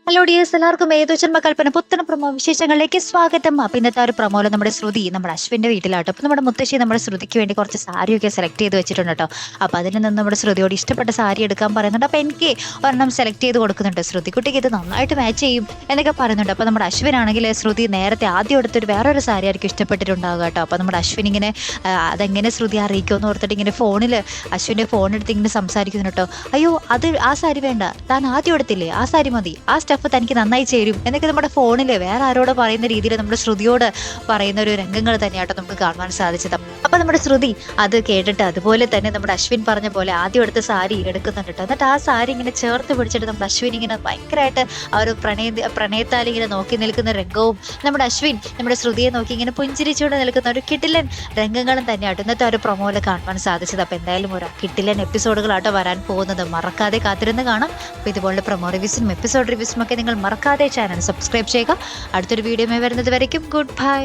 Hello dears, എല്ലാവർക്കും ഏതോചന്മ കൽപ്പന പുത്തൻ promo വിശേഷങ്ങളിലേക്ക് സ്വാഗതം. അപ്പൊ ഇന്നത്തെ ഒരു പ്രമോയില് നമ്മുടെ ശ്രുതി നമ്മുടെ അശ്വിന്റെ വീട്ടിലാട്ടോ. അപ്പൊ നമ്മുടെ മുത്തശ്ശി നമ്മുടെ ശ്രുതിക്ക് വേണ്ടി കുറച്ച് സാരിയൊക്കെ സെലക്ട് ചെയ്ത് വെച്ചിട്ടുണ്ട് കേട്ടോ. അപ്പൊ അതിൽ നിന്ന് നമ്മുടെ ശ്രുതിയോട് ഇഷ്ടപ്പെട്ട സാരി എടുക്കാൻ പറയുന്നുണ്ട്. അപ്പൊ എനിക്ക് ഒരെണ്ണം സെലക്ട് ചെയ്ത് കൊടുക്കുന്നുണ്ട്. ശ്രുതിക്കുട്ടിക്ക് ഇത് നന്നായിട്ട് മാച്ച് ചെയ്യും എന്നൊക്കെ പറയുന്നുണ്ട്. അപ്പൊ നമ്മുടെ അശ്വിനാണെങ്കിൽ ശ്രുതി നേരത്തെ ആദ്യം എടുത്തൊരു വേറൊരു സാരി ആയിരിക്കും ഇഷ്ടപ്പെട്ടിട്ടുണ്ടാകുക കേട്ടോ. അപ്പൊ നമ്മുടെ അശ്വിൻ ഇങ്ങനെ അതെങ്ങനെ ശ്രുതി അറിയിക്കുമെന്ന് ഓർത്തിട്ട് ഇങ്ങനെ ഫോണിൽ അശ്വിന്റെ ഫോൺ എടുത്ത് ഇങ്ങനെ സംസാരിക്കുന്നു കേട്ടോ. അയ്യോ, അത് ആ സാരി വേണ്ട, താൻ ആദ്യം എടുത്തില്ലേ, ആ സാരി മതി, ആ സ്റ്റഫ് തനിക്ക് നന്നായി ചേരും എന്നൊക്കെ നമ്മുടെ ഫോണിൽ വേറെ ആരോട് പറയുന്ന രീതിയിൽ നമ്മുടെ ശ്രുതിയോട് പറയുന്ന ഒരു രംഗങ്ങൾ തന്നെയാട്ടോ നമുക്ക് കാണുവാൻ സാധിച്ചത്. അപ്പൊ നമ്മുടെ ശ്രുതി അത് കേട്ടിട്ട് അതുപോലെ തന്നെ നമ്മുടെ അശ്വിൻ പറഞ്ഞ പോലെ ആദ്യം എടുത്ത സാരി എടുക്കുന്നുണ്ട് കേട്ടോ. എന്നിട്ട് ആ സാരി ഇങ്ങനെ ചേർത്ത് പിടിച്ചിട്ട് നമ്മുടെ അശ്വിൻ ഇങ്ങനെ ഭയങ്കരമായിട്ട് ആ ഒരു പ്രണയത്താൽ ഇങ്ങനെ നോക്കി നിൽക്കുന്ന രംഗവും നമ്മുടെ അശ്വിൻ നമ്മുടെ ശ്രുതിയെ നോക്കി ഇങ്ങനെ പുഞ്ചിരിച്ചുകൊണ്ട് നിൽക്കുന്ന ഒരു കിടിലൻ രംഗങ്ങളും തന്നെയാട്ടോ ഇന്നത്തെ ഒരു പ്രൊമോയിൽ കാണുവാൻ സാധിച്ചത്. അപ്പൊ എന്തായാലും ഒരു കിടിലൻ എപ്പിസോഡുകളാട്ടോ വരാൻ പോകുന്നത്. മറക്കാതെ കാത്തിരുന്ന് കാണാം. അപ്പൊ ഇതുപോലെ പ്രൊമോ റിവ്യൂസും എപ്പിസോഡ് റിവ്യൂസും ഒക്കെ നിങ്ങൾ മറക്കാതെ ചാനൽ സബ്സ്ക്രൈബ് ചെയ്യുക. അടുത്തൊരു വീഡിയോ വരുന്നത് വരയ്ക്കും ഗുഡ് ബൈ.